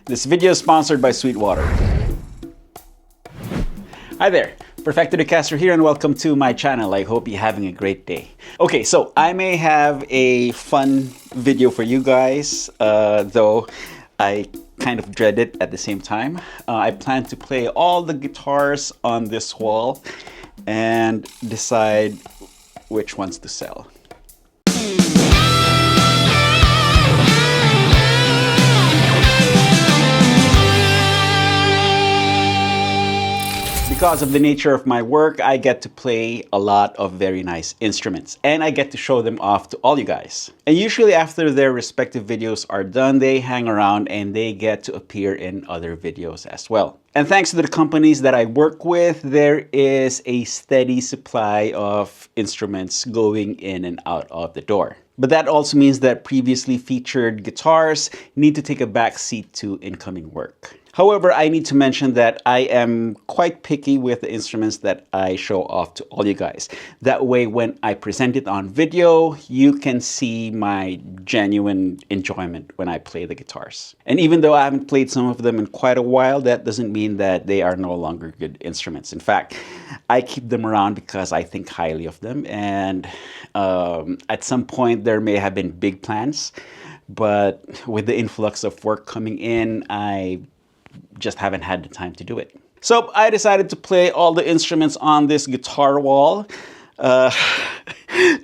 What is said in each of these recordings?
This video is sponsored by Sweetwater. Hi there, Perfecto the Castro here and welcome to my channel. I hope you're having a great day. Okay, so I may have a fun video for you guys, though I kind of dread it at the same time. I plan to play all the guitars on this wall and decide which ones to sell. Because of the nature of my work, I get to play a lot of very nice instruments and I get to show them off to all you guys. And usually after their respective videos are done, they hang around and they get to appear in other videos as well. And thanks to the companies that I work with, there is a steady supply of instruments going in and out of the door. But that also means that previously featured guitars need to take a back seat to incoming work. However, I need to mention that I am quite picky with the instruments that I show off to all you guys. That way, when I present it on video, you can see my genuine enjoyment when I play the guitars. And even though I haven't played some of them in quite a while, that doesn't mean that they are no longer good instruments. In fact, I keep them around because I think highly of them. And at some point, there may have been big plans, but with the influx of work coming in, I just haven't had the time to do it. So I decided to play all the instruments on this guitar wall,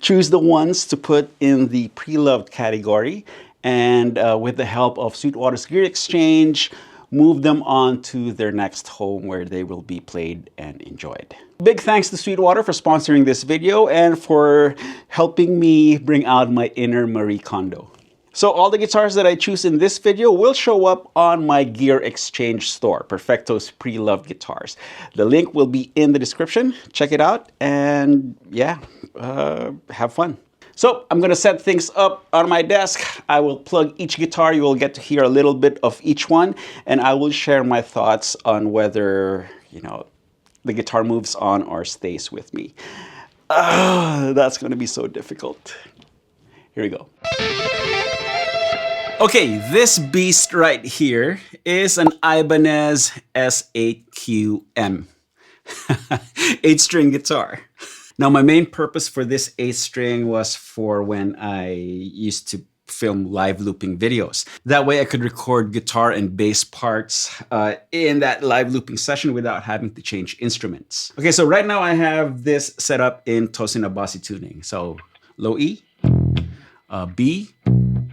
choose the ones to put in the pre-loved category, and with the help of Sweetwater Gear Exchange, move them on to their next home where they will be played and enjoyed. Big thanks to Sweetwater for sponsoring this video and for helping me bring out my inner Marie Kondo. So all the guitars that I choose in this video will show up on my Gear Exchange store, Perfecto's pre-loved guitars. The link will be in the description. Check it out and yeah, have fun. So I'm gonna set things up on my desk. I will plug each guitar. You will get to hear a little bit of each one and I will share my thoughts on whether, you know, the guitar moves on or stays with me. That's gonna be so difficult. Here we go. Okay, this beast right here is an Ibanez S8QM 8-string guitar. Now, my main purpose for this 8-string was for when I used to film live looping videos. That way I could record guitar and bass parts in that live looping session without having to change instruments. Okay, so right now I have this set up in Tosin Abasi tuning. So low E, B,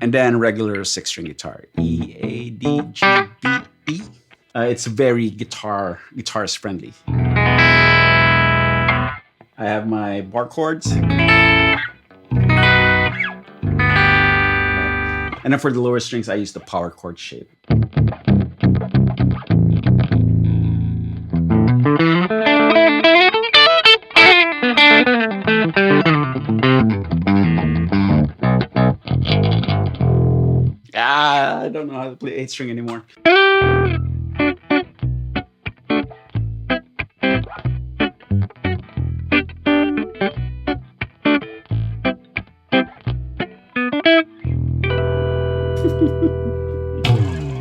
and then regular 6-string guitar. E, A, D, G, B, E. It's very guitarist friendly. I have my bar chords. And then for the lower strings, I use the power chord shape. I don't know how to play 8-string anymore.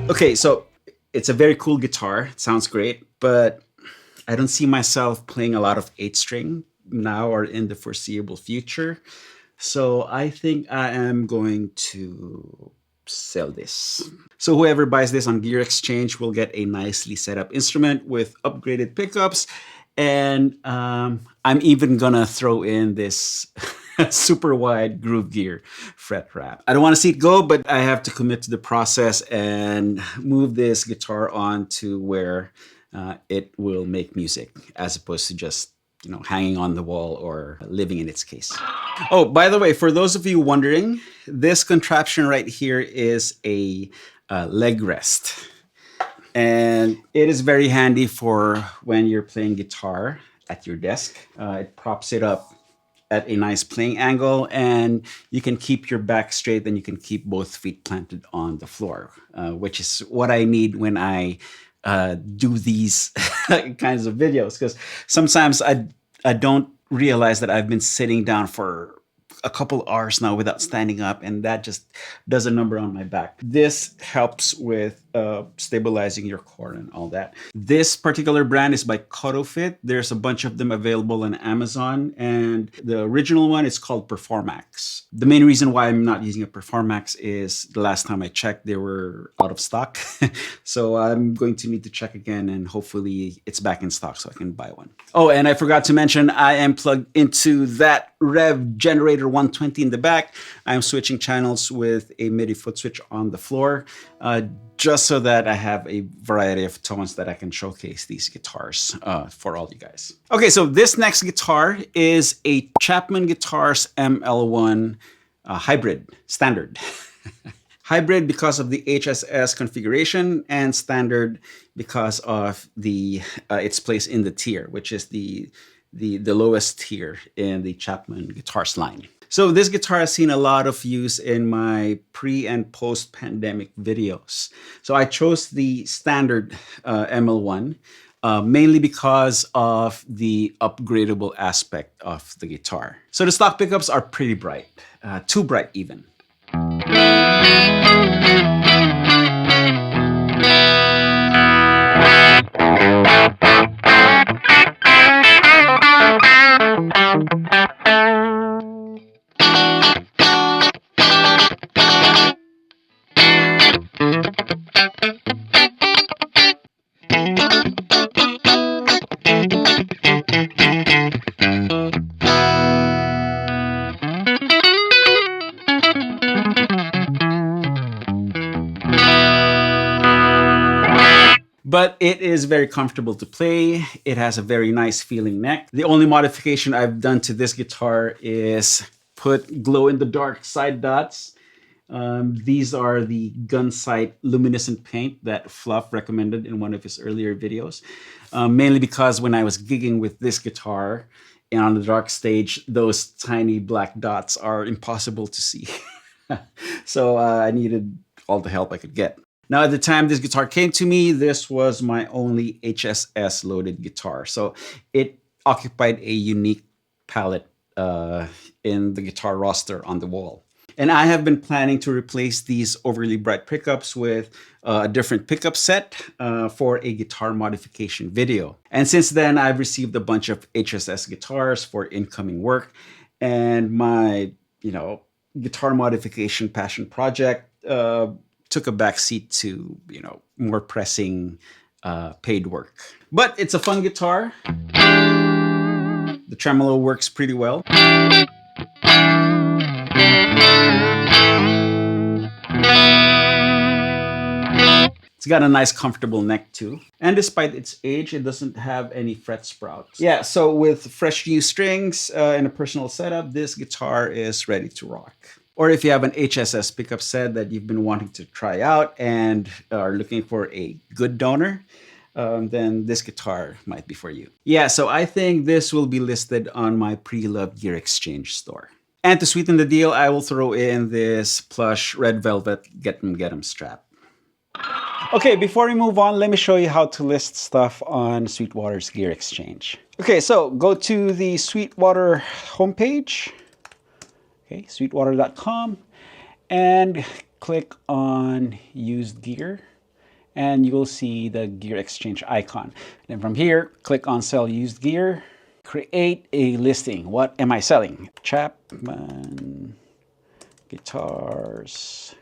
Okay, so it's a very cool guitar. It sounds great, but I don't see myself playing a lot of 8-string now or in the foreseeable future. So I think I am going to sell this. So whoever buys this on Gear Exchange will get a nicely set up instrument with upgraded pickups. And I'm even gonna throw in this super wide groove gear fret wrap. I don't want to see it go, but I have to commit to the process and move this guitar on to where it will make music as opposed to just, you know, hanging on the wall or living in its case. Oh, by the way, for those of you wondering, this contraption right here is a leg rest. And it is very handy for when you're playing guitar at your desk. It props it up at a nice playing angle and you can keep your back straight and you can keep both feet planted on the floor, which is what I need when I do these kinds of videos, because sometimes I don't realize that I've been sitting down for a couple hours now without standing up, and that just does a number on my back. This helps with stabilizing your core and all that. This particular brand is by Cotofit. There's a bunch of them available on Amazon, and the original one is called Performax. The main reason why I'm not using a Performax is the last time I checked, they were out of stock. So I'm going to need to check again, and hopefully it's back in stock so I can buy one. Oh, and I forgot to mention, I am plugged into that Rev Generator 120 in the back. I'm switching channels with a MIDI foot switch on the floor, just so that I have a variety of tones that I can showcase these guitars for all you guys. Okay, so this next guitar is a Chapman Guitars ML1 hybrid, standard. Hybrid because of the HSS configuration, and standard because of the its place in the tier, which is the lowest tier in the Chapman Guitars line. So this guitar has seen a lot of use in my pre and post pandemic videos. So I chose the standard ML1 mainly because of the upgradable aspect of the guitar. So the stock pickups are pretty bright, too bright even. But it is very comfortable to play. It has a very nice feeling neck. The only modification I've done to this guitar is put glow-in-the-dark side dots. These are the Gunsight luminescent paint that Fluff recommended in one of his earlier videos. Mainly because when I was gigging with this guitar and on the dark stage, those tiny black dots are impossible to see. So I needed all the help I could get. Now, at the time this guitar came to me, this was my only HSS loaded guitar. So it occupied a unique palette in the guitar roster on the wall. And I have been planning to replace these overly bright pickups with a different pickup set for a guitar modification video. And since then, I've received a bunch of HSS guitars for incoming work. And my, guitar modification passion project took a backseat to, more pressing paid work. But it's a fun guitar. The tremolo works pretty well. It's got a nice comfortable neck too. And despite its age, it doesn't have any fret sprouts. Yeah, so with fresh new strings and a personal setup, this guitar is ready to rock. Or if you have an HSS pickup set that you've been wanting to try out and are looking for a good donor, then this guitar might be for you. Yeah, so I think this will be listed on my pre-loved Gear Exchange store. And to sweeten the deal, I will throw in this plush red velvet Get 'em strap. Okay, before we move on, let me show you how to list stuff on Sweetwater's Gear Exchange. Okay, so go to the Sweetwater homepage. Okay, sweetwater.com, and click on used gear, and you will see the Gear Exchange icon. And from here, click on sell used gear, create a listing. What am I selling? Chapman Guitars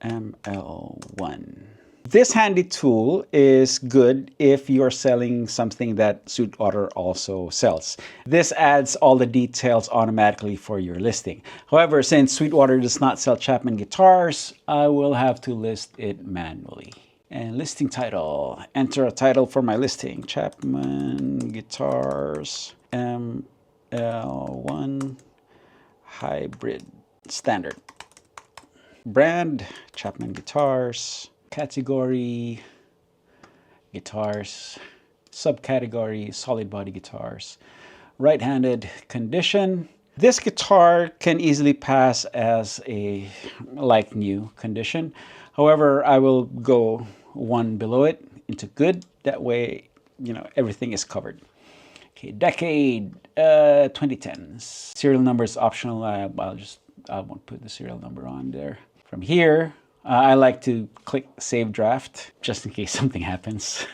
ML1. This handy tool is good if you're selling something that Sweetwater also sells. This adds all the details automatically for your listing. However, since Sweetwater does not sell Chapman guitars, I will have to list it manually. And listing title, enter a title for my listing. Chapman Guitars ML1 Hybrid Standard. Brand, Chapman Guitars. Category, guitars. Subcategory, solid body guitars. Right-handed condition. This guitar can easily pass as a like new condition. However, I will go one below it into good. That way, everything is covered. Okay, decade, 2010s. Serial number is optional. I won't put the serial number on there. From here, I like to click Save Draft just in case something happens.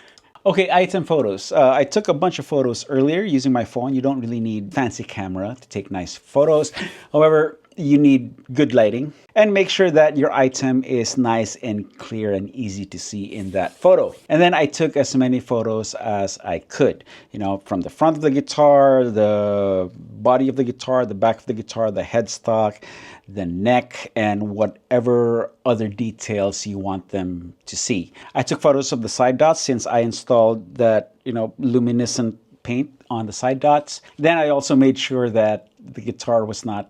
Okay, item photos. I took a bunch of photos earlier using my phone. You don't really need fancy camera to take nice photos. However, you need good lighting, and make sure that your item is nice and clear and easy to see in that photo. And then I took as many photos as I could, you know, from the front of the guitar, the body of the guitar, the back of the guitar, the headstock, the neck, and whatever other details you want them to see. I took photos of the side dots since I installed that, you know, luminescent paint on the side dots. Then I also made sure that the guitar was not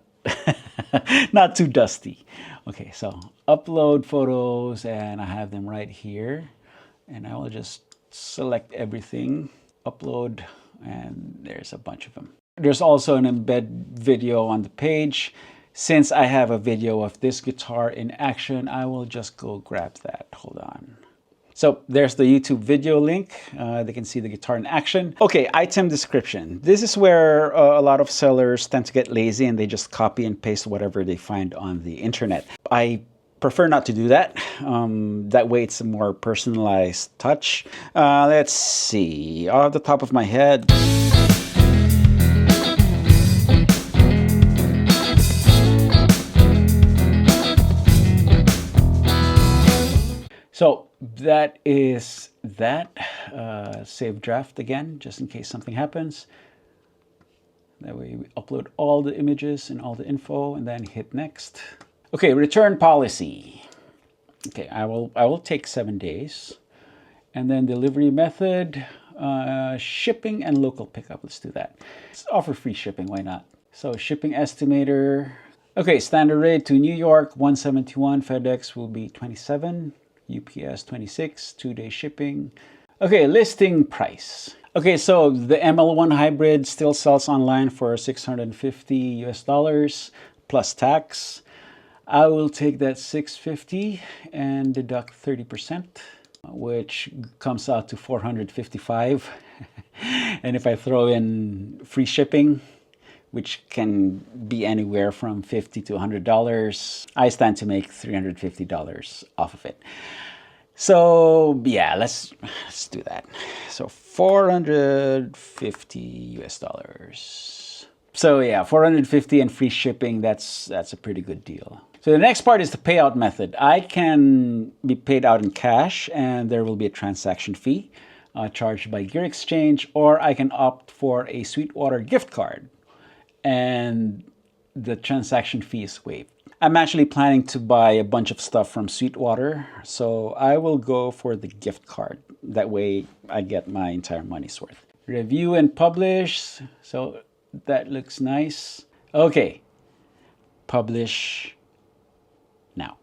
not too dusty. Okay, so upload photos, and I have them right here, and I will just select everything, upload, and there's a bunch of them. There's also an embed video on the page. Since I have a video of this guitar in action, I will just go grab that. Hold on. So there's the YouTube video link. They can see the guitar in action. Okay, item description. This is where a lot of sellers tend to get lazy and they just copy and paste whatever they find on the internet. I prefer not to do that. That way it's a more personalized touch. Let's see, off the top of my head. So that is that. Save draft again, just in case something happens. That way we upload all the images and all the info, and then hit next. Okay, return policy. Okay, I will take 7 days. And then delivery method, shipping and local pickup. Let's do that. Let's offer free shipping, why not? So shipping estimator. Okay, standard rate to New York, 171. FedEx will be 27. UPS 26, 2-day shipping. Okay, listing price. Okay, so the ML1 hybrid still sells online for $650 US plus tax. I will take that $650 and deduct 30%, which comes out to $455. And if I throw in free shipping, which can be anywhere from $50 to $100, I stand to make $350 off of it. So yeah, let's do that. So $450 US. So yeah, $450 and free shipping, that's a pretty good deal. So the next part is the payout method. I can be paid out in cash and there will be a transaction fee charged by Gear Exchange, or I can opt for a Sweetwater gift card and the transaction fee is waived. I'm actually planning to buy a bunch of stuff from Sweetwater, so I will go for the gift card. That way I get my entire money's worth. Review and publish, so that looks nice. Okay, publish now.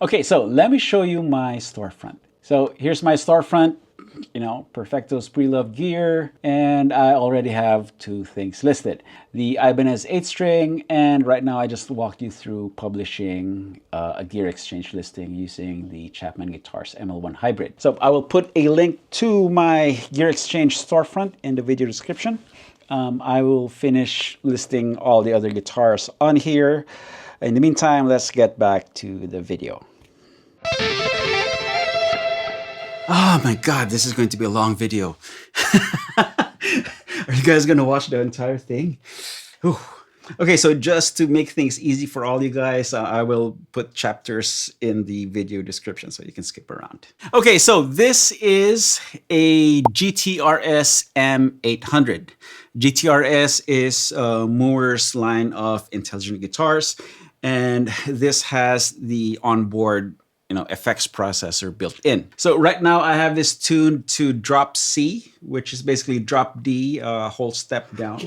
Okay, so let me show you my storefront. So here's my storefront. You know, Perfecto's pre-loved gear, and I already have 2 things listed. The Ibanez 8-string, and right now I just walked you through publishing a Gear Exchange listing using the Chapman Guitars ML1 Hybrid. So I will put a link to my Gear Exchange storefront in the video description. I will finish listing all the other guitars on here. In the meantime, let's get back to the video. Oh my God, this is going to be a long video. Are you guys going to watch the entire thing? Whew. Okay, so just to make things easy for all you guys, I will put chapters in the video description so you can skip around. Okay, so this is a GTRS M800. GTRS is Moore's line of intelligent guitars, and this has the onboard effects processor built in. So right now I have this tuned to drop C, which is basically drop D, whole step down.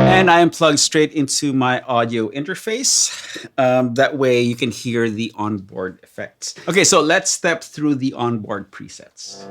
And I am plugged straight into my audio interface. That way you can hear the onboard effects. Okay, so let's step through the onboard presets.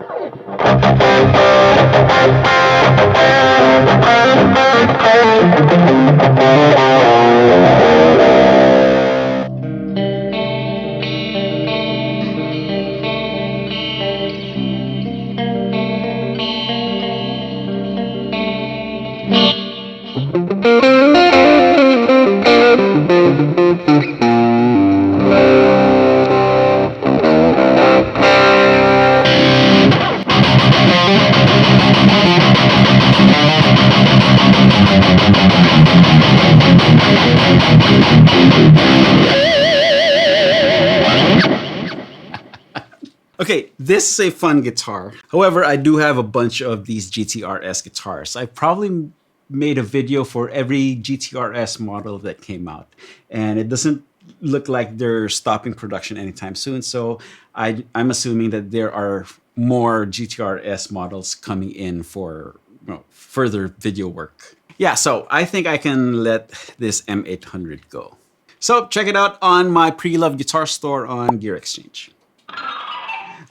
Okay, this is a fun guitar. However, I do have a bunch of these GTRS guitars. I probably made a video for every GTRS model that came out, and it doesn't look like they're stopping production anytime soon. So I'm assuming that there are more GTRS models coming in for further video work. Yeah, so I think I can let this M800 go. So check it out on my pre-loved guitar store on Gear Exchange.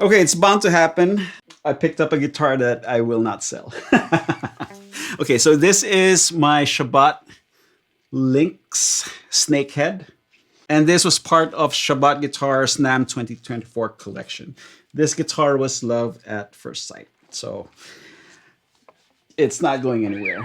Okay, it's bound to happen. I picked up a guitar that I will not sell. Okay, so this is my Shabat Lynx Snakehead. And this was part of Shabat Guitar's NAMM 2024 collection. This guitar was love at first sight. So it's not going anywhere.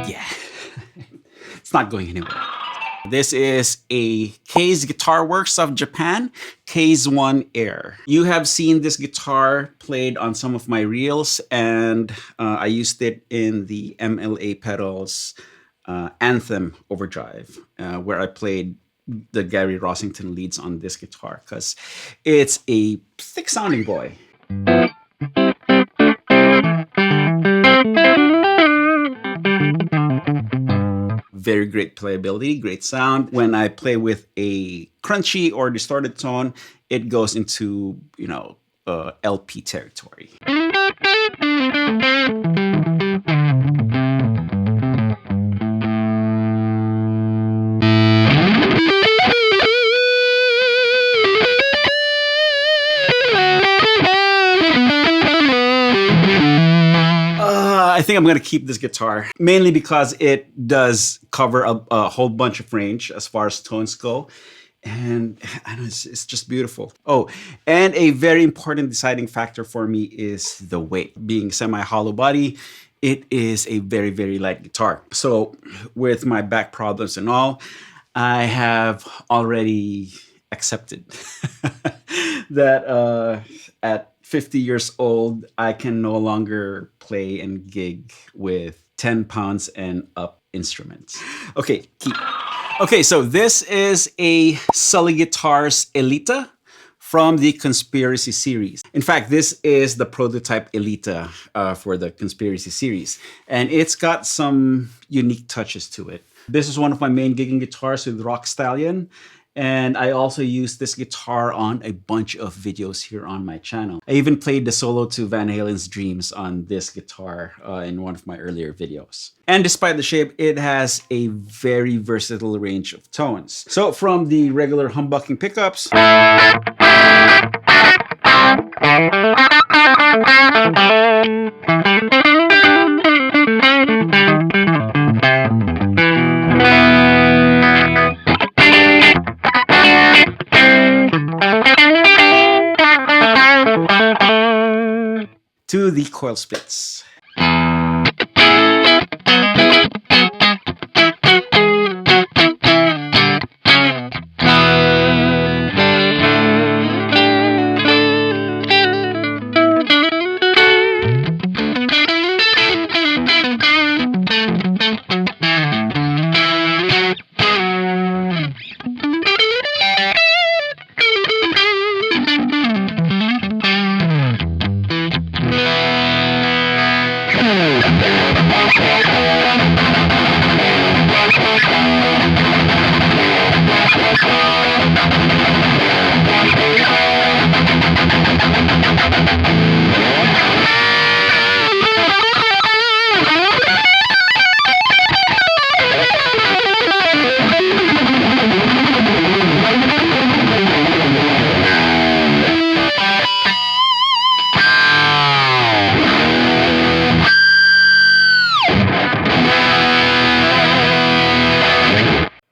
Yeah, it's not going anywhere. This is a Case Guitar Works of Japan, Case 1 Air. You have seen this guitar played on some of my reels, and I used it in the MLA Pedals Anthem Overdrive, where I played the Gary Rossington leads on this guitar, because it's a thick sounding boy. Very great playability, great sound. When I play with a crunchy or distorted tone, it goes into, LP territory. I think I'm going to keep this guitar, mainly because it does cover a whole bunch of range as far as tones go. And I know it's just beautiful. Oh, and a very important deciding factor for me is the weight. Being semi-hollow body, it is a very, very light guitar. So with my back problems and all, I have already accepted that at 50 years old, I can no longer play and gig with 10 pounds and up instruments. Okay, keep. Okay, so this is a Sully Guitars Elita from the Conspiracy series. In fact, this is the prototype Elita for the Conspiracy series, and it's got some unique touches to it. This is one of my main gigging guitars with Rock Stallion. And I also use this guitar on a bunch of videos here on my channel. I even played the solo to Van Halen's Dreams on this guitar in one of my earlier videos. And despite the shape, it has a very versatile range of tones. So from the regular humbucking pickups, to the coil splits.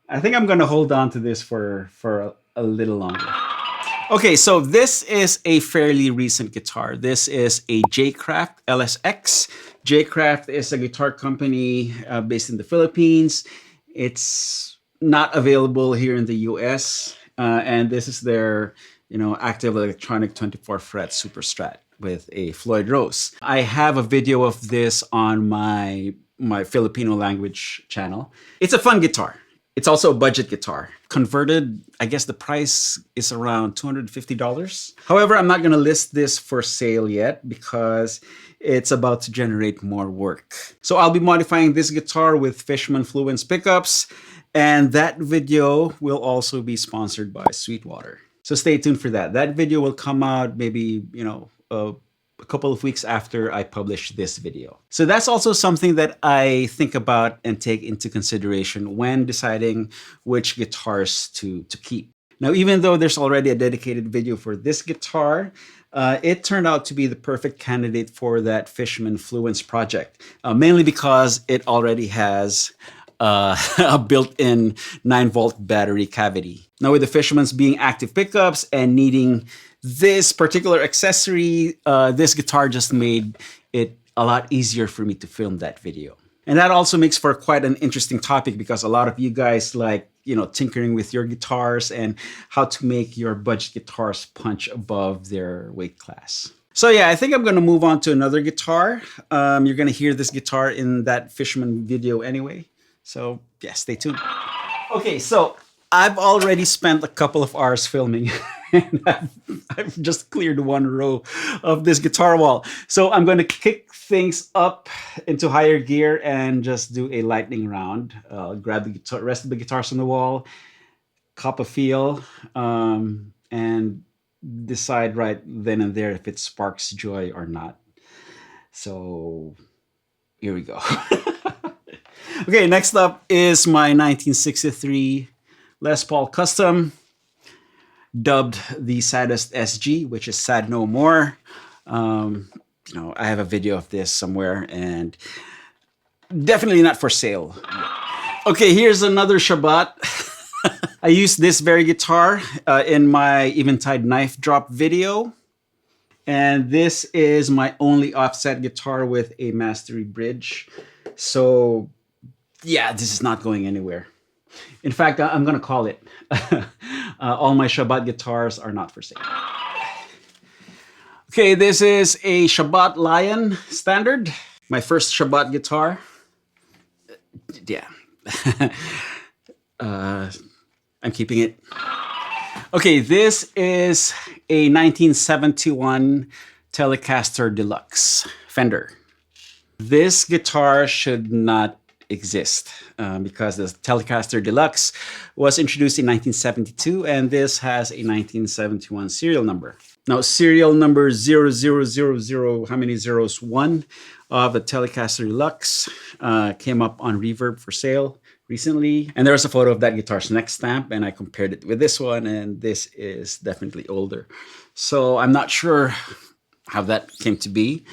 I think I'm gonna hold on to this for a little longer. Okay, so this is a fairly recent guitar. This is a J-Craft LSX. J-Craft is a guitar company based in the Philippines. It's not available here in the US, and this is their active electronic 24 fret Super Strat. with a Floyd Rose. I have a video of this on my Filipino language channel. It's a fun guitar. It's also a budget guitar. Converted, I guess the price is around $250. However, I'm not going to list this for sale yet because it's about to generate more work. So I'll be modifying this guitar with Fishman Fluence pickups, and that video will also be sponsored by Sweetwater. So stay tuned for that. That video will come out maybe, a couple of weeks after I publish this video. So that's also something that I think about and take into consideration when deciding which guitars to keep. Now, even though there's already a dedicated video for this guitar, it turned out to be the perfect candidate for that Fishman Fluence project, mainly because it already has a built-in 9-volt battery cavity. Now, with the Fishman's being active pickups and needing this particular accessory, this guitar just made it a lot easier for me to film that video. And that also makes for quite an interesting topic because a lot of you guys like, tinkering with your guitars and how to make your budget guitars punch above their weight class. So yeah, I think I'm going to move on to another guitar. You're going to hear this guitar in that Fishman video anyway. So yeah, stay tuned. Okay, so I've already spent a couple of hours filming and I've just cleared one row of this guitar wall. So I'm going to kick things up into higher gear and just do a lightning round. I'll grab the rest of the guitars on the wall, cop a feel, and decide right then and there if it sparks joy or not. So here we go. Okay, next up is my 1963 Les Paul Custom, dubbed the Saddest SG, which is sad no more. I have a video of this somewhere and definitely not for sale. Okay, here's another Shabat. I used this very guitar in my Eventide knife drop video. And this is my only offset guitar with a mastery bridge. So yeah, this is not going anywhere. In fact, I'm going to call it. All my Shabat guitars are not for sale. Okay, this is a Shabat Lion Standard. My first Shabat guitar. Yeah. I'm keeping it. Okay, this is a 1971 Telecaster Deluxe Fender. This guitar should not exist because the Telecaster Deluxe was introduced in 1972 and this has a 1971 serial number. Now, serial number 0000, how many zeros? 1 of the Telecaster Deluxe came up on Reverb for sale recently. And there was a photo of that guitar's neck stamp and I compared it with this one and this is definitely older. So I'm not sure how that came to be.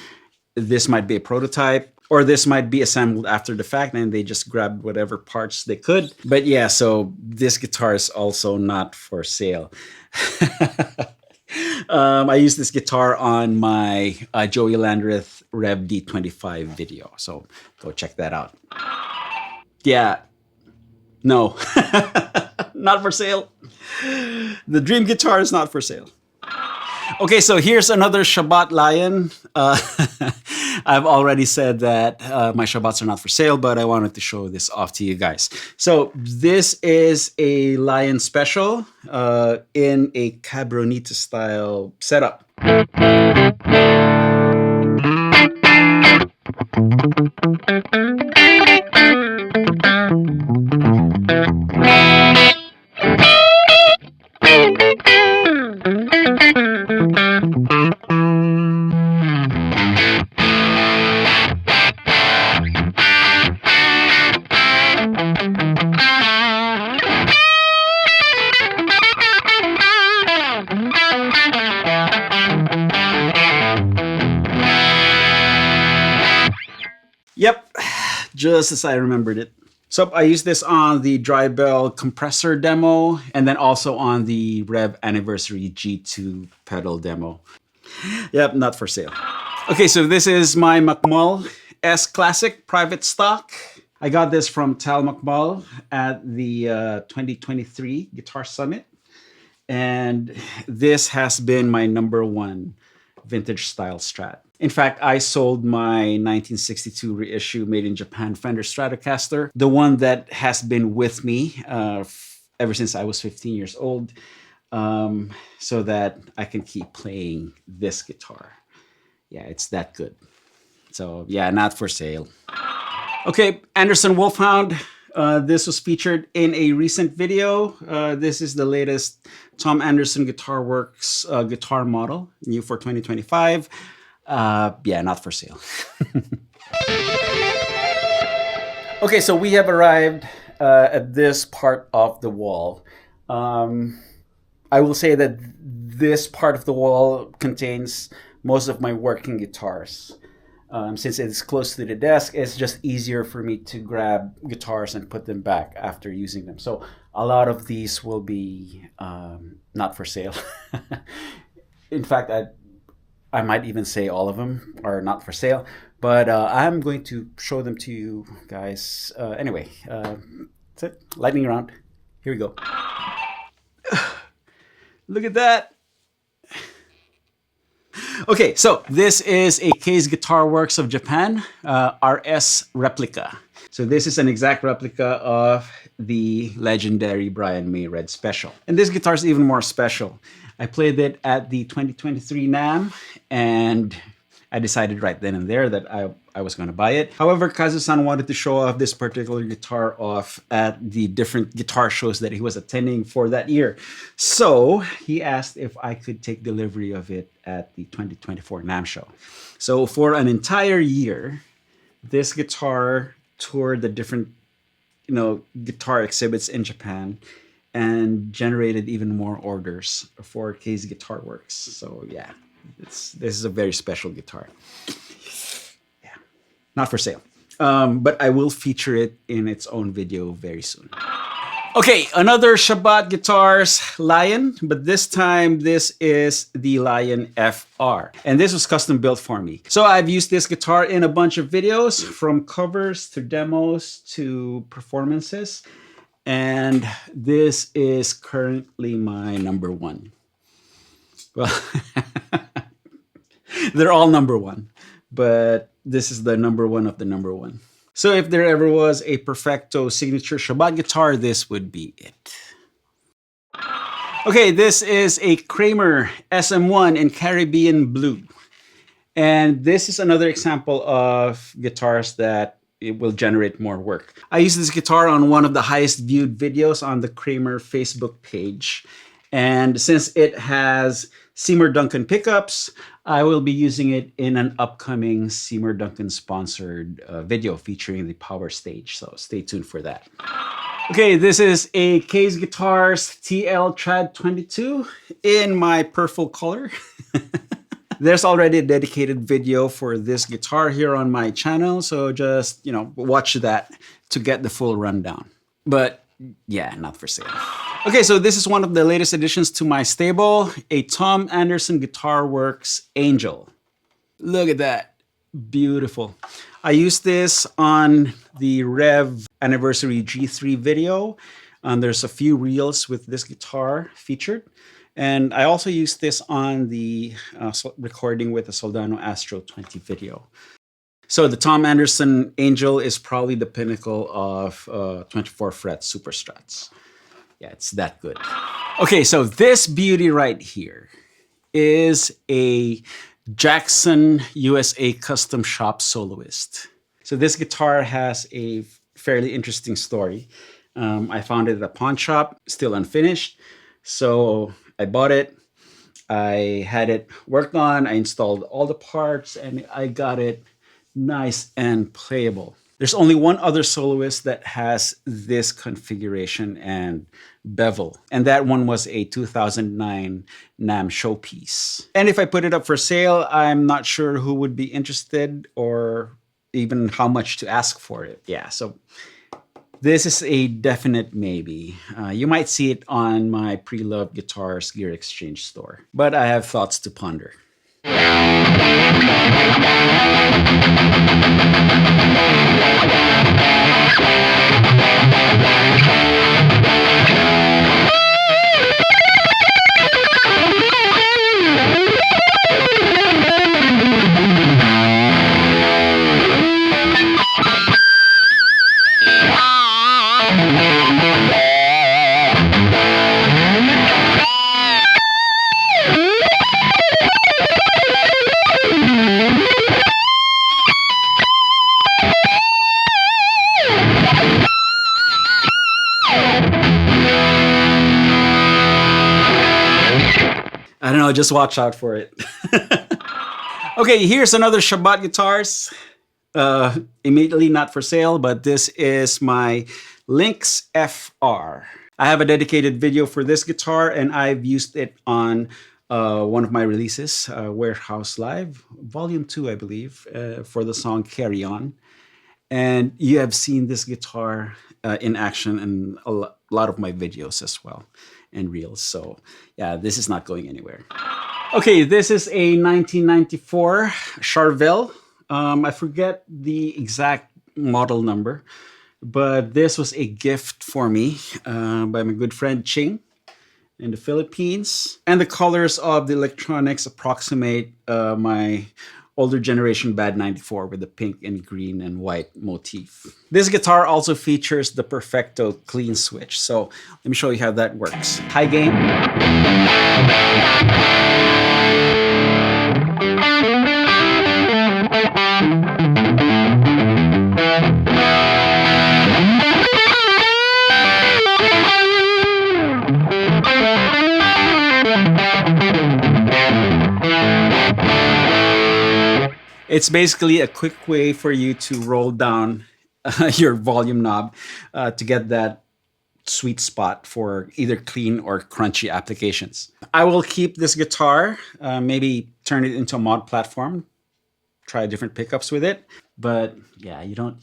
This might be a prototype or this might be assembled after the fact and they just grabbed whatever parts they could. But yeah, so this guitar is also not for sale. I used this guitar on my Joey Landreth Rev D25 video. So go check that out. Yeah, no, not for sale. The dream guitar is not for sale. Okay, so here's another Shabat Lion. I've already said that my Shabats are not for sale, but I wanted to show this off to you guys. So this is a Lion Special in a Cabronita style setup. Yep, just as I remembered it. So I used this on the Dry Bell compressor demo and then also on the Rev Anniversary G2 pedal demo. Yep, not for sale. Okay, so this is my Macmull S Classic private stock. I got this from Tal Macmull at the 2023 Guitar Summit. And this has been my #1 vintage style Strat. In fact, I sold my 1962 reissue made in Japan Fender Stratocaster, the one that has been with me ever since I was 15 years old, so that I can keep playing this guitar. Yeah, it's that good. So yeah, not for sale. Okay, Anderson Wolfhound. This was featured in a recent video. This is the latest Tom Anderson Guitar Works guitar model, new for 2025. Yeah, not for sale. Okay, so we have arrived at this part of the wall. I will say that this part of the wall contains most of my working guitars. Since it's close to the desk, it's just easier for me to grab guitars and put them back after using them. So a lot of these will be not for sale. In fact, I might even say all of them are not for sale, but I'm going to show them to you guys. Anyway, that's it. Lightning round. Here we go. Look at that. Okay, so this is a Case Guitar Works of Japan RS Replica. So this is an exact replica of the legendary Brian May Red Special. And this guitar is even more special. I played it at the 2023 NAMM, and I decided right then and there that I was going to buy it. However, Kazu-san wanted to show off this particular guitar off at the different guitar shows that he was attending for that year. So he asked if I could take delivery of it at the 2024 NAMM show. So for an entire year, this guitar toured the different, guitar exhibits in Japan and generated even more orders for Case Guitar Works. So yeah, this is a very special guitar. Yeah, not for sale, but I will feature it in its own video very soon. Okay, another Shabat Guitars Lion, but this time this is the Lion FR. And this was custom built for me. So I've used this guitar in a bunch of videos, from covers to demos to performances. And this is currently my number one. Well, they're all number one, but this is the number one of the number one. So if there ever was a Perfecto signature Shabat guitar, this would be it. Okay, this is a Kramer SM1 in Caribbean Blue. And this is another example of guitars that it will generate more work. I used this guitar on one of the highest viewed videos on the Kramer Facebook page. And since it has Seymour Duncan pickups, I will be using it in an upcoming Seymour Duncan sponsored video featuring the power stage. So stay tuned for that. Okay, this is a Case Guitars TL Trad 22 in my purple color. There's already a dedicated video for this guitar here on my channel. So just, watch that to get the full rundown. But yeah, not for sale. Okay, so this is one of the latest additions to my stable, a Tom Anderson Guitar Works Angel. Look at that, beautiful. I used this on the Rev Anniversary G3 video. There's a few reels with this guitar featured. And I also used this on the recording with the Soldano Astro 20 video. So the Tom Anderson Angel is probably the pinnacle of 24 fret super strats. Yeah, it's that good. Okay, so this beauty right here is a Jackson USA Custom Shop Soloist. So this guitar has a fairly interesting story. I found it at a pawn shop, still unfinished. So I bought it. I had it worked on. I installed all the parts and I got it nice and playable. There's only one other soloist that has this configuration and bevel, and that one was a 2009 NAMM showpiece. And if I put it up for sale, I'm not sure who would be interested or even how much to ask for it. Yeah, so this is a definite maybe. You might see it on my pre-loved Guitars Gear Exchange store, but I have thoughts to ponder. I don't know, just watch out for it. Okay, here's another Shabat Guitars. Immediately not for sale, but this is my Lynx FR. I have a dedicated video for this guitar, and I've used it on one of my releases, Warehouse Live, Volume 2, I believe, for the song Carry On. And you have seen this guitar in action in a lot of my videos as well, and reels. So yeah, this is not going anywhere. Okay, this is a 1994 Charvel. I forget the exact model number, but this was a gift for me by my good friend Ching in the Philippines. And the colors of the electronics approximate my older generation Bad 94 with the pink and green and white motif. This guitar also features the Perfecto clean switch. So let me show you how that works. High gain. It's basically a quick way for you to roll down your volume knob to get that sweet spot for either clean or crunchy applications. I will keep this guitar, maybe turn it into a mod platform, try different pickups with it. But yeah, you don't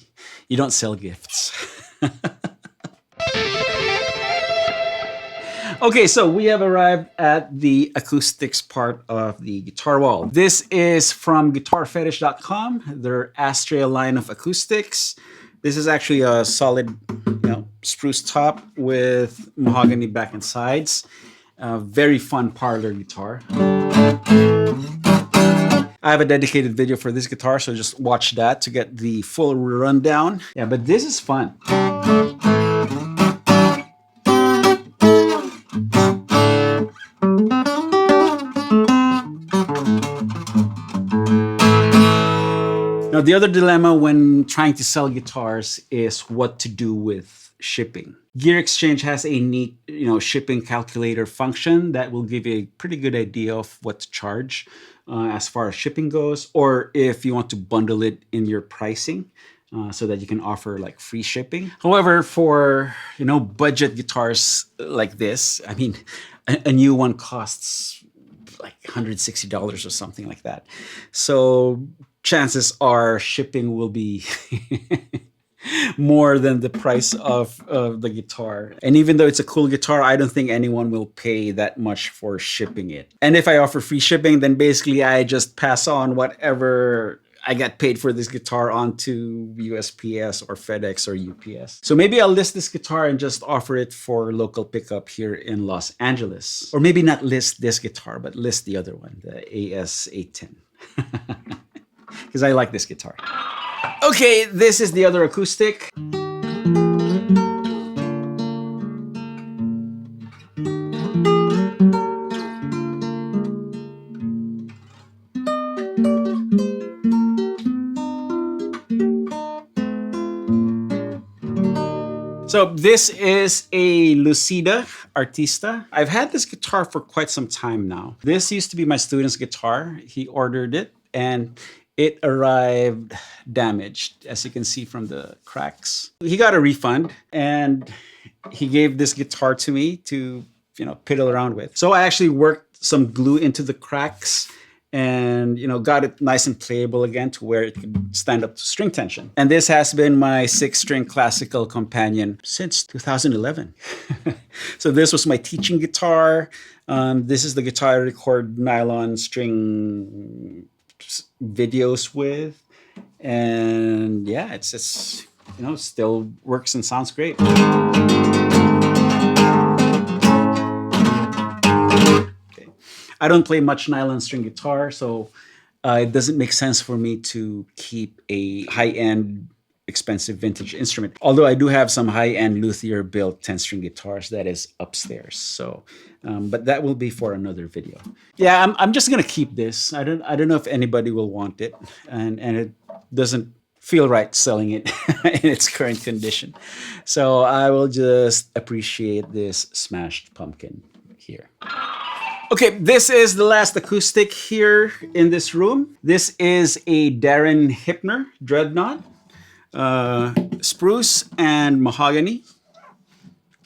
sell gifts. Okay, so we have arrived at the acoustics part of the guitar wall. This is from guitarfetish.com, their Astrea line of acoustics. This is actually a solid, spruce top with mahogany back and sides. Very fun parlor guitar. I have a dedicated video for this guitar, so just watch that to get the full rundown. Yeah, but this is fun. Now, the other dilemma when trying to sell guitars is what to do with shipping. Gear Exchange has a neat, shipping calculator function that will give you a pretty good idea of what to charge as far as shipping goes, or if you want to bundle it in your pricing so that you can offer like free shipping. However, for budget guitars like this, I mean, a new one costs like $160 or something like that. So chances are shipping will be more than the price of the guitar. And even though it's a cool guitar, I don't think anyone will pay that much for shipping it. And if I offer free shipping, then basically I just pass on whatever I got paid for this guitar onto USPS or FedEx or UPS. So maybe I'll list this guitar and just offer it for local pickup here in Los Angeles. Or maybe not list this guitar, but list the other one, the AS810. Because I like this guitar. Okay, this is the other acoustic. So this is a Lucida Artista. I've had this guitar for quite some time now. This used to be my student's guitar. He ordered it and it arrived damaged, as you can see from the cracks. He got a refund and he gave this guitar to me to, piddle around with. So I actually worked some glue into the cracks and, got it nice and playable again to where it could stand up to string tension. And this has been my 6-string classical companion since 2011. So this was my teaching guitar. This is the guitar I record nylon string videos with, and yeah, it's still works and sounds great. Okay. I don't play much nylon string guitar, so it doesn't make sense for me to keep a high-end expensive vintage instrument. Although I do have some high-end luthier built 10-string guitars that is upstairs. So, but that will be for another video. Yeah, I'm just gonna keep this. I don't know if anybody will want it, and it doesn't feel right selling it in its current condition. So I will just appreciate this smashed pumpkin here. Okay, this is the last acoustic here in this room. This is a Darren Hypner Dreadnought, spruce and mahogany.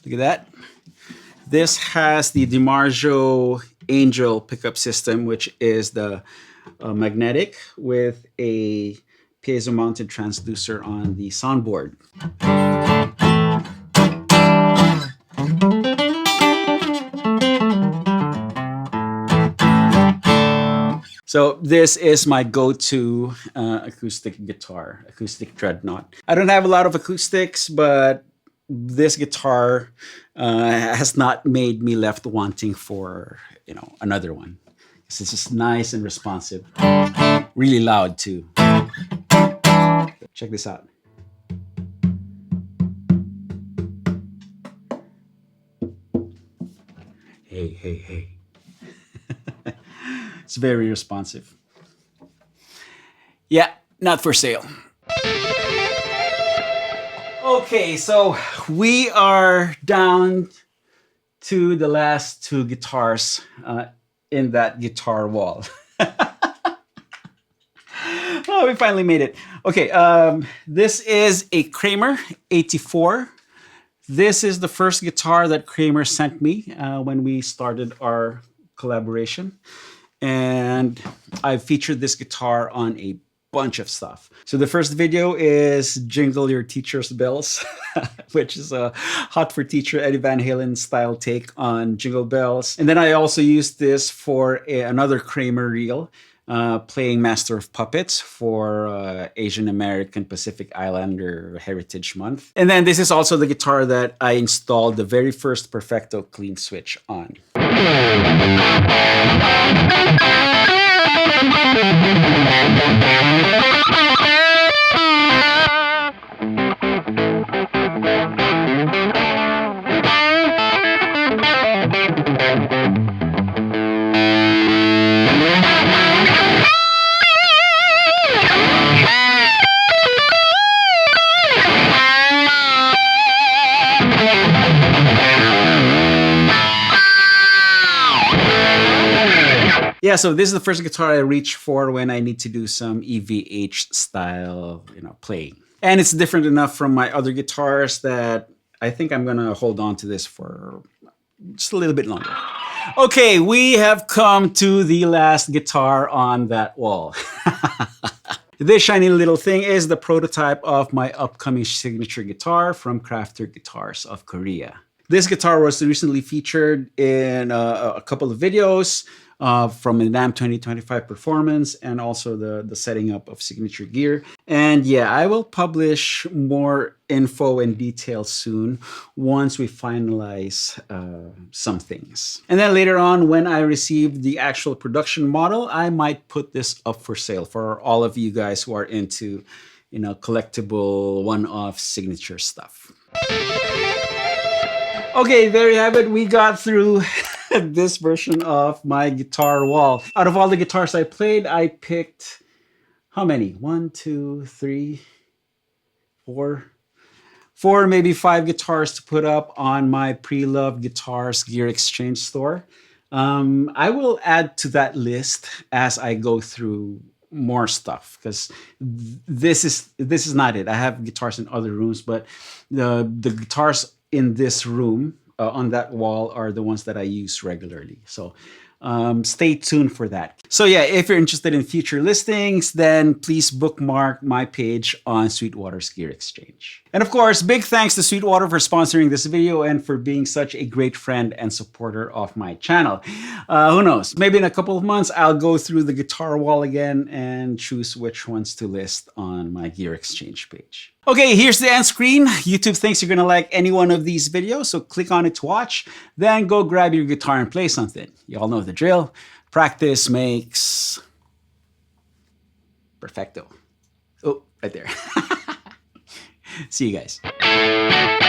Look at that. This has the DiMarzio Angel pickup system, which is the magnetic with a piezo-mounted transducer on the soundboard. So this is my go-to acoustic guitar, acoustic Dreadnought. I don't have a lot of acoustics, but this guitar has not made me left wanting for, you know, another one. It's just nice and responsive, really loud too. Check this out. Hey, hey, hey. It's very responsive. Yeah, not for sale. Okay, so we are down to the last two guitars in that guitar wall. Oh, we finally made it. Okay, this is a Kramer 84. This is the first guitar that Kramer sent me when we started our collaboration. And I've featured this guitar on a bunch of stuff. So the first video is Jingle Your Teacher's Bells, which is a Hot for Teacher Eddie Van Halen style take on Jingle Bells. And then I also used this for another Kramer reel, playing Master of Puppets for Asian American Pacific Islander Heritage Month. And then this is also the guitar that I installed the very first Perfecto clean switch on. Yeah, so this is the first guitar I reach for when I need to do some EVH style, you know, playing. And it's different enough from my other guitars that I think I'm gonna hold on to this for just a little bit longer. Okay, we have come to the last guitar on that wall. This shiny little thing is the prototype of my upcoming signature guitar from Crafter Guitars of Korea. This guitar was recently featured in a couple of videos from the NAMM 2025 performance and also the setting up of signature gear. And yeah, I will publish more info and details soon once we finalize some things. And then later on, when I receive the actual production model, I might put this up for sale for all of you guys who are into, you know, collectible one-off signature stuff. Okay, there you have it. We got through this version of my guitar wall. Out of all the guitars I played, I picked how many? 1, 2, 3, 4, maybe 5 guitars to put up on my pre-loved Guitars Gear Exchange store. I will add to that list as I go through more stuff, because this is not it. I have guitars in other rooms, but the guitars in this room on that wall are the ones that I use regularly. So stay tuned for that. So yeah, if you're interested in future listings, then please bookmark my page on Sweetwater's Gear Exchange. And of course, big thanks to Sweetwater for sponsoring this video and for being such a great friend and supporter of my channel. Who knows, maybe in a couple of months, I'll go through the guitar wall again and choose which ones to list on my Gear Exchange page. Okay, here's the end screen. YouTube thinks you're gonna like any one of these videos, so click on it to watch, then go grab your guitar and play something. You all know the drill. Practice makes perfecto. Oh, right there. See you guys.